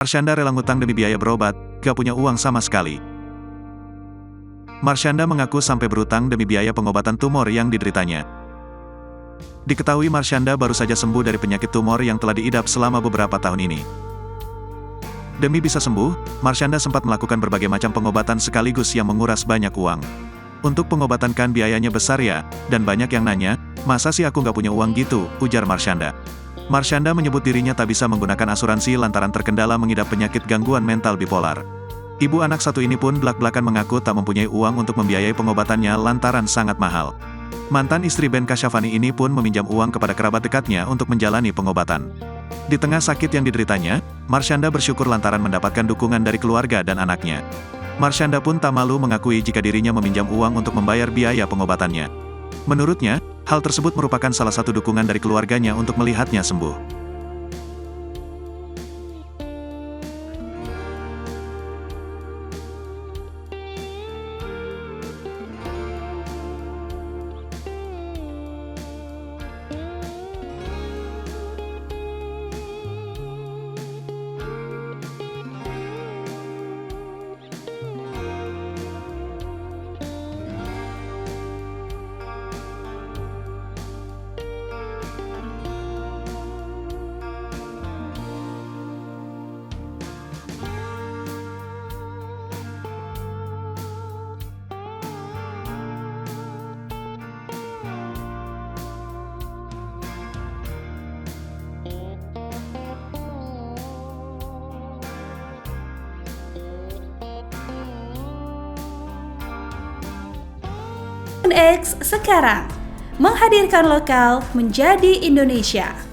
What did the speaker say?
Marsyanda rela ngutang demi biaya berobat, gak punya uang sama sekali. Marsyanda mengaku sampai berutang demi biaya pengobatan tumor yang dideritanya. Diketahui Marsyanda baru saja sembuh dari penyakit tumor yang telah diidap selama beberapa tahun ini. Demi bisa sembuh, Marsyanda sempat melakukan berbagai macam pengobatan sekaligus yang menguras banyak uang. Untuk pengobatan kan biayanya besar ya, dan banyak yang nanya, masa sih aku gak punya uang gitu, ujar Marsyanda. Marsyanda menyebut dirinya tak bisa menggunakan asuransi lantaran terkendala mengidap penyakit gangguan mental bipolar. Ibu anak satu ini pun belak-belakan mengaku tak mempunyai uang untuk membiayai pengobatannya lantaran sangat mahal. Mantan istri Ben Kasyafani ini pun meminjam uang kepada kerabat dekatnya untuk menjalani pengobatan. Di tengah sakit yang dideritanya, Marsyanda bersyukur lantaran mendapatkan dukungan dari keluarga dan anaknya. Marsyanda pun tak malu mengakui jika dirinya meminjam uang untuk membayar biaya pengobatannya. Menurutnya, hal tersebut merupakan salah satu dukungan dari keluarganya untuk melihatnya sembuh. X sekarang menghadirkan lokal menjadi Indonesia.